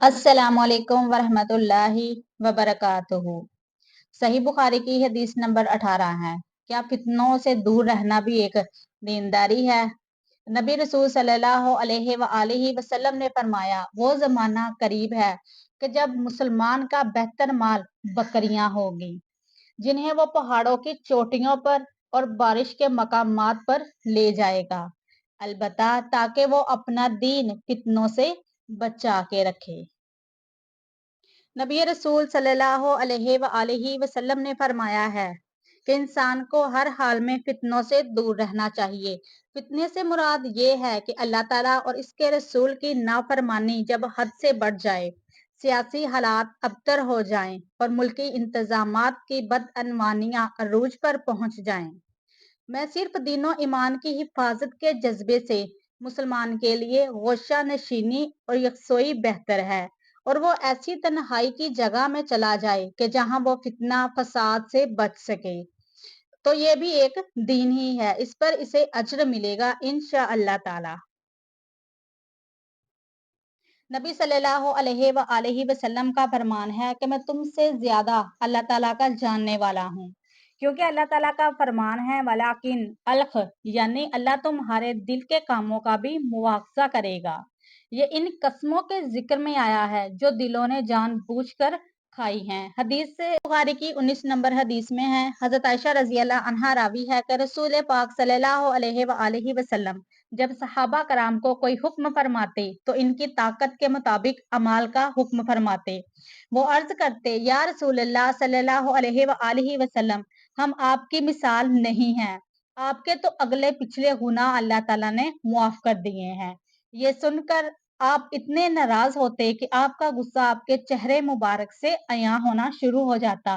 السلام علیکم ورحمۃ اللہ وبرکاتہ۔ صحیح بخاری کی حدیث نمبر 18 ہے۔ کیا فتنوں سے دور رہنا بھی ایک دینداری ہے؟ نبی رسول صلی اللہ علیہ وآلہ وسلم نے فرمایا، وہ زمانہ قریب ہے کہ جب مسلمان کا بہتر مال بکریاں ہوگی، جنہیں وہ پہاڑوں کی چوٹیوں پر اور بارش کے مقامات پر لے جائے گا، البتہ تاکہ وہ اپنا دین فتنوں سے بچا کے رکھے۔ نبی رسول صلی اللہ علیہ وآلہ وسلم نے فرمایا ہے کہ انسان کو ہر حال میں فتنوں سے دور رہنا چاہیے۔ فتنے سے مراد یہ ہے کہ اللہ تعالیٰ اور اس کے رسول کی نافرمانی جب حد سے بڑھ جائے، سیاسی حالات ابتر ہو جائیں اور ملکی انتظامات کی بدعنوانیاں عروج پر پہنچ جائیں۔ میں صرف دین و ایمان کی حفاظت کے جذبے سے مسلمان کے لیے غوشہ نشینی اور یکسوئی بہتر ہے، اور وہ ایسی تنہائی کی جگہ میں چلا جائے کہ جہاں وہ فتنہ فساد سے بچ سکے، تو یہ بھی ایک دین ہی ہے، اس پر اسے اجر ملے گا انشاءاللہ تعالی۔ نبی صلی اللہ علیہ وآلہ وسلم کا فرمان ہے کہ میں تم سے زیادہ اللہ تعالیٰ کا جاننے والا ہوں، کیونکہ اللہ تعالیٰ کا فرمان ہے وَلَٰكِنْ الْخ، یعنی اللہ تمہارے دل کے کاموں کا بھی مواخذہ کرے گا۔ یہ ان قسموں کے ذکر میں آیا ہے جو دلوں نے جان بوجھ کر کھائی ہیں۔ حدیث سے بخاری کی 19 نمبر حدیث میں ہے، حضرت عائشہ رضی اللہ عنہا راوی ہے کہ رسول پاک صلی اللہ علیہ وآلہ وسلم جب صحابہ کرام کو کوئی حکم فرماتے تو ان کی طاقت کے مطابق اعمال کا حکم فرماتے۔ وہ عرض کرتے، یا رسول اللہ صلی اللہ علیہ وآلہ وسلم، ہم آپ کی مثال نہیں ہیں، آپ کے تو اگلے پچھلے گناہ اللہ تعالیٰ نے معاف کر دیے ہیں۔ یہ سن کر آپ اتنے ناراض ہوتے کہ آپ کا غصہ آپ کے چہرے مبارک سے عیاں ہونا شروع ہو جاتا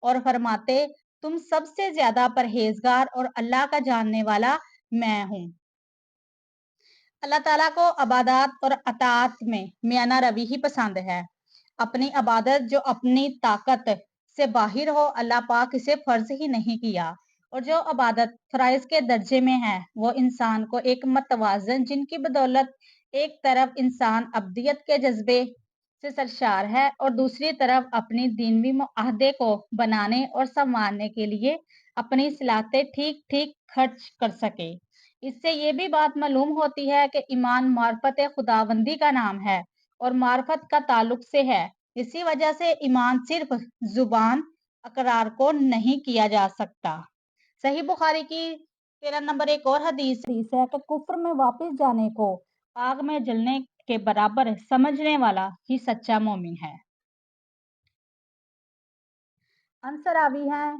اور فرماتے، تم سب سے زیادہ پرہیزگار اور اللہ کا جاننے والا میں ہوں۔ اللہ تعالیٰ کو عبادات اور اطاعت میں میانہ روی ہی پسند ہے۔ اپنی عبادت جو اپنی طاقت سے باہر ہو، اللہ پاک اسے فرض ہی نہیں کیا، اور جو عبادت فرائض کے درجے میں ہے وہ انسان کو ایک متوازن، جن کی بدولت ایک طرف انسان عبدیت کے جذبے سے سرشار ہے اور دوسری طرف اپنی دینوی معاہدے کو بنانے اور سنوارنے کے لیے اپنی صلاحیتیں ٹھیک ٹھیک خرچ کر سکے۔ اس سے یہ بھی بات معلوم ہوتی ہے کہ ایمان معرفت خداوندی کا نام ہے اور معرفت کا تعلق سے ہے۔ اسی وجہ سے ایمان صرف زبان اقرار کو نہیں کیا جا سکتا۔ صحیح بخاری کی 13 نمبر ایک اور حدیث ہے کہ کفر میں واپس جانے کو آگ میں جلنے کے برابر سمجھنے والا ہی سچا مومن ہے۔ انصراوی ہیں،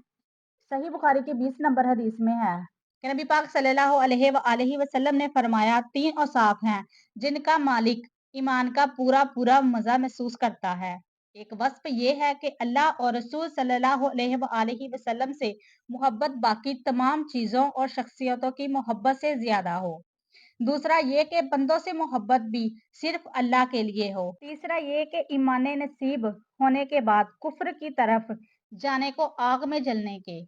صحیح بخاری کی 20 نمبر حدیث میں ہے کہ نبی پاک صلی اللہ علیہ وآلہ وسلم نے فرمایا، 3 اوصاف ہیں جن کا مالک ایمان کا پورا پورا مزہ محسوس کرتا ہے۔ ایک وصف یہ ہے کہ اللہ اور رسول صلی اللہ علیہ وآلہ وسلم سے محبت باقی تمام چیزوں اور شخصیتوں کی محبت سے زیادہ ہو۔ دوسرا یہ کہ بندوں سے محبت بھی صرف اللہ کے لیے ہو۔ تیسرا یہ کہ ایمان نصیب ہونے کے بعد کفر کی طرف جانے کو آگ میں جلنے کے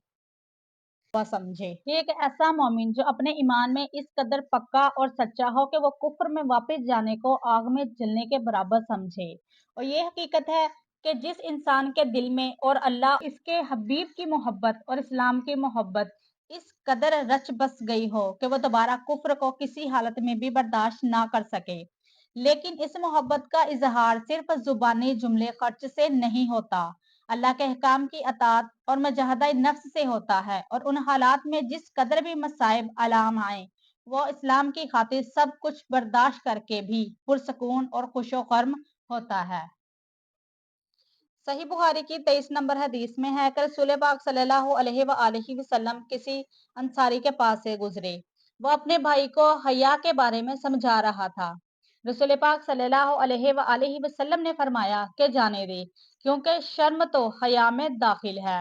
سمجھے۔ یہ ایک ایسا مومن جو اپنے ایمان میں اس قدر پکا اور سچا ہو کہ وہ کفر میں واپس جانے کو آگ میں جلنے کے برابر سمجھے۔ اور یہ حقیقت ہے کہ جس انسان کے دل میں اور اللہ اس کے حبیب کی محبت اور اسلام کی محبت اس قدر رچ بس گئی ہو کہ وہ دوبارہ کفر کو کسی حالت میں بھی برداشت نہ کر سکے، لیکن اس محبت کا اظہار صرف زبانی جملے خرچ سے نہیں ہوتا، اللہ کے احکام کی اطاعت اور مجاہدہ نفس سے ہوتا ہے، اور ان حالات میں جس قدر بھی مصائب علام آئیں وہ اسلام کی خاطر سب کچھ برداشت کر کے بھی پرسکون اور خوش و خرم ہوتا ہے۔ صحیح بخاری کی 23 نمبر حدیث میں ہے کہ رسول پاک صلی اللہ علیہ وآلہ وسلم کسی انصاری کے پاس سے گزرے، وہ اپنے بھائی کو حیا کے بارے میں سمجھا رہا تھا۔ رسول پاک صلی اللہ علیہ وآلہ وسلم نے فرمایا کہ جانے دے، کیونکہ شرم تو حیا میں داخل ہے۔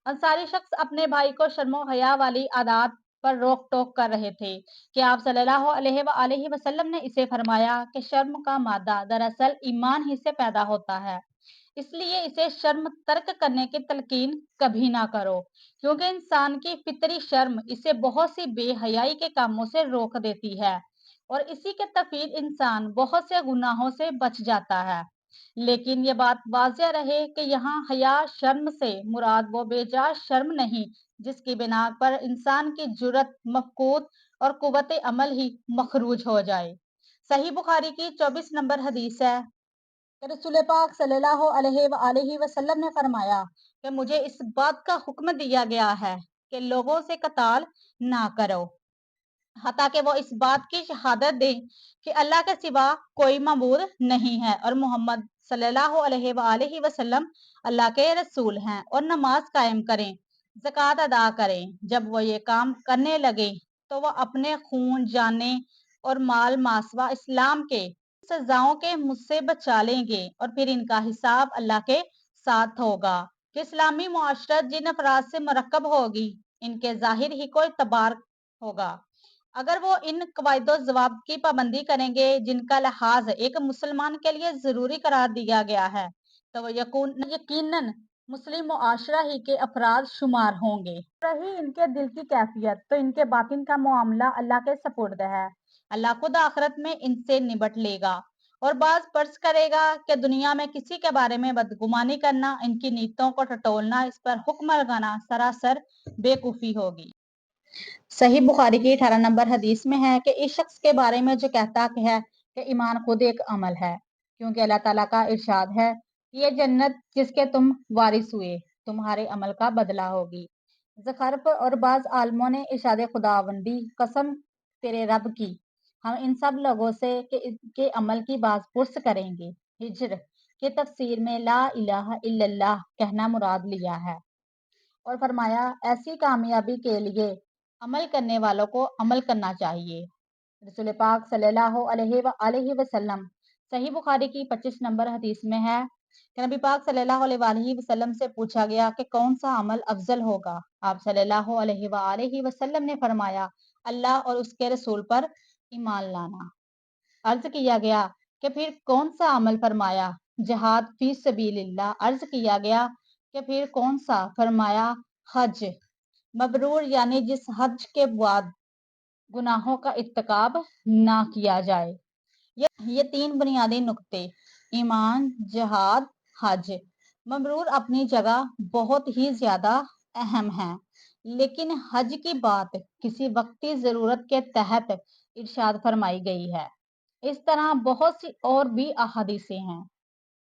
انصاری شخص اپنے بھائی کو شرم و حیا والی عادات پر روک ٹوک کر رہے تھے کہ آپ صلی اللہ علیہ وآلہ وسلم نے اسے فرمایا کہ شرم کا مادہ دراصل ایمان ہی سے پیدا ہوتا ہے، اس لیے اسے شرم ترک کرنے کی تلقین کبھی نہ کرو، کیونکہ انسان کی فطری شرم اسے بہت سی بے حیائی کے کاموں سے روک دیتی ہے، اور اسی کے تفید انسان بہت سے گناہوں سے بچ جاتا ہے۔ لیکن یہ بات واضح رہے کہ یہاں حیا شرم سے مراد وہ بے جا شرم نہیں جس کی بنا پر انسان کی جرت مفقود اور قوت عمل ہی مخروج ہو جائے۔ صحیح بخاری کی 24 نمبر حدیث ہے کہ رسول پاک صلی اللہ علیہ وآلہ وسلم نے فرمایا کہ مجھے اس بات کا حکم دیا گیا ہے کہ لوگوں سے قتال نہ کرو حتیٰ کہ وہ اس بات کی شہادت دیں کہ اللہ کے سوا کوئی معبود نہیں ہے اور محمد صلی اللہ علیہ وآلہ وسلم اللہ کے رسول ہیں، اور نماز قائم کریں، زکوٰۃ ادا کریں۔ جب وہ یہ کام کرنے لگے تو وہ اپنے خون، جانیں اور مال ماسوا اسلام کے سزاؤں کے مجھ سے بچا لیں گے، اور پھر ان کا حساب اللہ کے ساتھ ہوگا کہ اسلامی معاشرت جن افراد سے مرکب ہوگی ان کے ظاہر ہی کو اعتبار ہوگا۔ اگر وہ ان قواعد و ضوابط کی پابندی کریں گے جن کا لحاظ ایک مسلمان کے لیے ضروری قرار دیا گیا ہے تو وہ یقیناً مسلم معاشرہ ہی کے افراد شمار ہوں گے۔ رہی ان کے دل کی کیفیت تو ان کے باطن کا معاملہ اللہ کے سپرد ہے۔ اللہ خود آخرت میں ان سے نبٹ لے گا، اور بعض فرض کرے گا کہ دنیا میں کسی کے بارے میں بدگمانی کرنا، ان کی نیتوں کو ٹٹولنا، اس پر حکم لگانا سراسر بیوقوفی ہوگی۔ صحیح بخاری کی 18 نمبر حدیث میں ہے کہ اس شخص کے بارے میں جو کہتا ہے کہ ایمان خود ایک عمل ہے، کیونکہ اللہ تعالیٰ کا ارشاد ہے یہ جنت جس کے تم وارث ہوئے تمہارے عمل کا بدلہ ہوگی۔ زخرف اور بعض عالموں نے ارشاد خداوندی قسم تیرے رب کی ہم ان سب لوگوں سے کے عمل کی باز پرس کریں گے۔ ہجر کی تفسیر میں لا الہ الا اللہ کہنا مراد لیا ہے، اور فرمایا ایسی کامیابی کے لیے عمل کرنے والوں کو عمل کرنا چاہیے۔ رسول پاک صلی اللہ علیہ وآلہ وسلم صحیح بخاری کی 25 نمبر حدیث میں ہے کہ نبی پاک صلی اللہ علیہ وآلہ وسلم سے پوچھا گیا کہ کون سا عمل افضل ہوگا؟ آپ صلی اللہ علیہ وآلہ وسلم نے فرمایا اللہ اور اس کے رسول پر ایمان لانا۔ عرض کیا گیا کہ پھر کون سا عمل؟ فرمایا جہاد فی سبیل اللہ۔ عرض کیا گیا کہ پھر کون سا؟ فرمایا حج مبرور، یعنی جس حج کے بعد گناہوں کا ارتکاب نہ کیا جائے۔ یہ تین بنیادی نقطے ایمان، جہاد، حج مبرور اپنی جگہ بہت ہی زیادہ اہم ہیں، لیکن حج کی بات کسی وقتی ضرورت کے تحت ارشاد فرمائی گئی ہے۔ اس طرح بہت سی اور بھی احادیثیں ہیں۔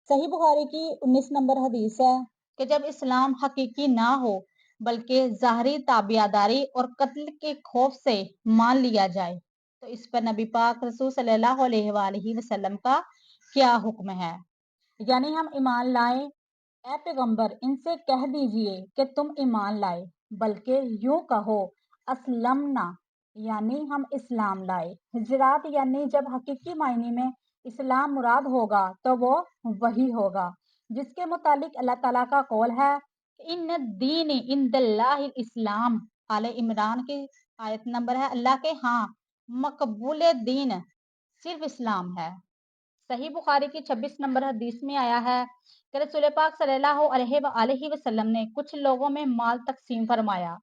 صحیح بخاری کی 19 نمبر حدیث ہے کہ جب اسلام حقیقی نہ ہو بلکہ ظاہری تابعداری اور قتل کے خوف سے مان لیا جائے تو اس پر نبی پاک رسول صلی اللہ علیہ وآلہ وسلم کا کیا حکم ہے؟ یعنی ہم ایمان لائیں، اے پیغمبر ان سے کہہ دیجئے کہ تم ایمان لائے، بلکہ یوں کہو اسلمنا، یعنی ہم اسلام لائے۔ ہجرات یعنی جب حقیقی معنی میں اسلام مراد ہوگا تو وہ وہی ہوگا جس کے متعلق اللہ تعالیٰ کا قول ہے ان الدین عند اللہ الاسلام۔ آل عمران کی آیت نمبر ہے اللہ کے ہاں مقبول دین صرف اسلام ہے۔ صحیح بخاری کی 26 نمبر حدیث میں آیا ہے کہ رسول پاک صلی اللہ علیہ وآلہ وسلم نے کچھ لوگوں میں مال تقسیم فرمایا۔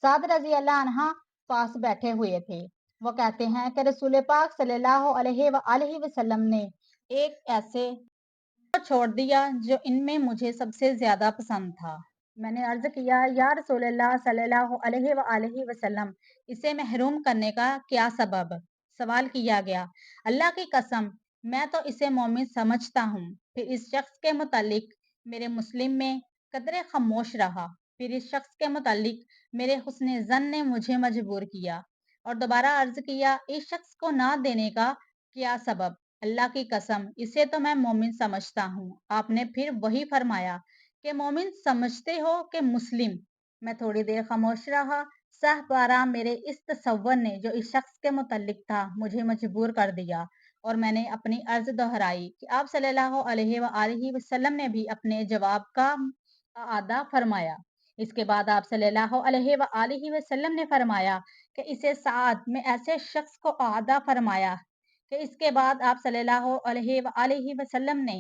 سعد رضی اللہ عنہ پاس بیٹھے ہوئے تھے۔ وہ کہتے ہیں کہ رسول پاک صلی اللہ علیہ وآلہ وسلم نے ایک ایسے کو چھوڑ دیا جو ان میں مجھے سب سے زیادہ پسند تھا۔ میں نے عرض کیا یا رسول اللہ صلی اللہ علیہ وآلہ وسلم اسے محروم کرنے کا کیا سبب؟ سوال کیا گیا اللہ کی قسم میں تو اسے مومن سمجھتا ہوں۔ پھر اس شخص کے متعلق میرے مسلم میں قدرے خاموش رہا۔ پھر اس شخص کے متعلق میرے حسن ظن نے مجھے مجبور کیا، اور دوبارہ عرض کیا اس شخص کو نہ دینے کا کیا سبب؟ اللہ کی قسم اسے تو میں مومن سمجھتا ہوں۔ آپ نے پھر وہی فرمایا کہ مومن سمجھتے ہو کہ مسلم؟ میں تھوڑی دیر خاموش رہا۔ سہ پارا میرے اس تصور نے جو اس شخص کے متعلق تھا مجھے مجبور کر دیا، اور میں نے اپنی عرض دہرائی کہ آپ صلی اللہ علیہ وآلہ وسلم نے بھی اپنے جواب کا اعادہ فرمایا۔ اس کے بعد آپ صلی اللہ علیہ وآلہ وسلم نے فرمایا کہ اسے سعد میں ایسے شخص کو اعادہ فرمایا کہ اس کے بعد آپ صلی اللہ علیہ وآلہ وسلم نے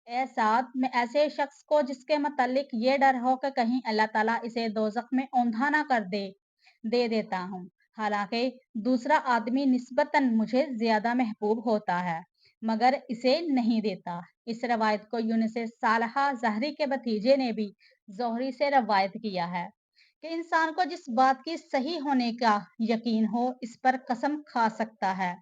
اے سعد میں ایسے شخص کو جس کے متعلق یہ ڈر ہو کہ کہیں اللہ تعالیٰ اسے دوزخ میں اوندھا نہ کر دے دیتا ہوں، حالانکہ دوسرا آدمی نسبتاً مجھے زیادہ محبوب ہوتا ہے۔ مگر اسے نہیں دیتا۔ اس روایت کو یونس صالحہ زہری کے بھتیجے نے بھی زہری سے روایت کیا ہے کہ انسان کو جس بات کی صحیح ہونے کا یقین ہو اس پر قسم کھا سکتا ہے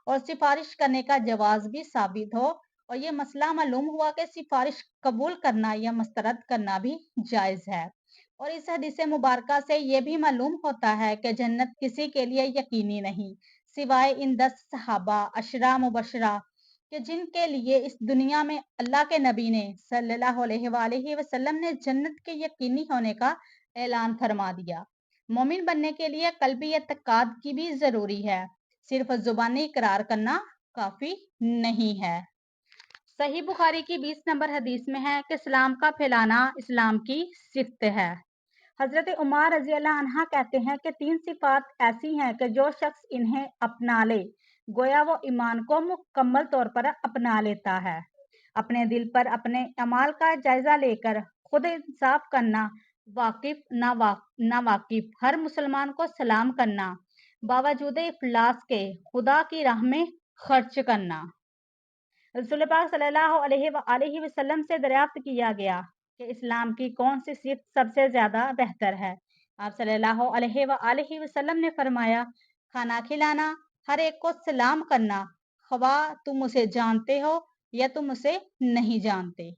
اور سفارش کرنے کا جواز بھی ثابت ہو، اور یہ مسئلہ معلوم ہوا کہ سفارش قبول کرنا یا مسترد کرنا بھی جائز ہے۔ اور اس حدیث مبارکہ سے یہ بھی معلوم ہوتا ہے کہ جنت کسی کے لیے یقینی نہیں سوائے ان 10 صحابہ عشرہ مبشرہ کہ جن کے لیے اس دنیا میں اللہ کے نبی نے صلی اللہ علیہ وآلہ وسلم نے جنت کے یقینی ہونے کا اعلان فرما دیا۔ مومن بننے کے لیے قلبی اعتقاد کی بھی ضروری ہے، صرف زبانی اقرار کرنا کافی نہیں ہے۔ صحیح بخاری کی 20 نمبر حدیث میں ہے کہ اسلام کا پھیلانا اسلام کی صفت ہے۔ حضرت عمر رضی اللہ عنہ کہتے ہیں کہ 3 صفات ایسی ہیں کہ جو شخص انہیں اپنا لے گویا وہ ایمان کو مکمل طور پر اپنا لیتا ہے۔ اپنے دل پر اپنے اعمال کا جائزہ لے کر خود انصاف کرنا، واقف نا واقف ہر مسلمان کو سلام کرنا، باوجود افلاس کے خدا کی راہ میں خرچ کرنا۔ رسول پاک صلی اللہ علیہ وآلہ وسلم سے دریافت کیا گیا کہ اسلام کی کون سی صفت سب سے زیادہ بہتر ہے؟ آپ صلی اللہ علیہ وآلہ وسلم نے فرمایا، کھانا کھلانا، ہر ایک کو سلام کرنا، خواہ تم اسے جانتے ہو یا تم اسے نہیں جانتے۔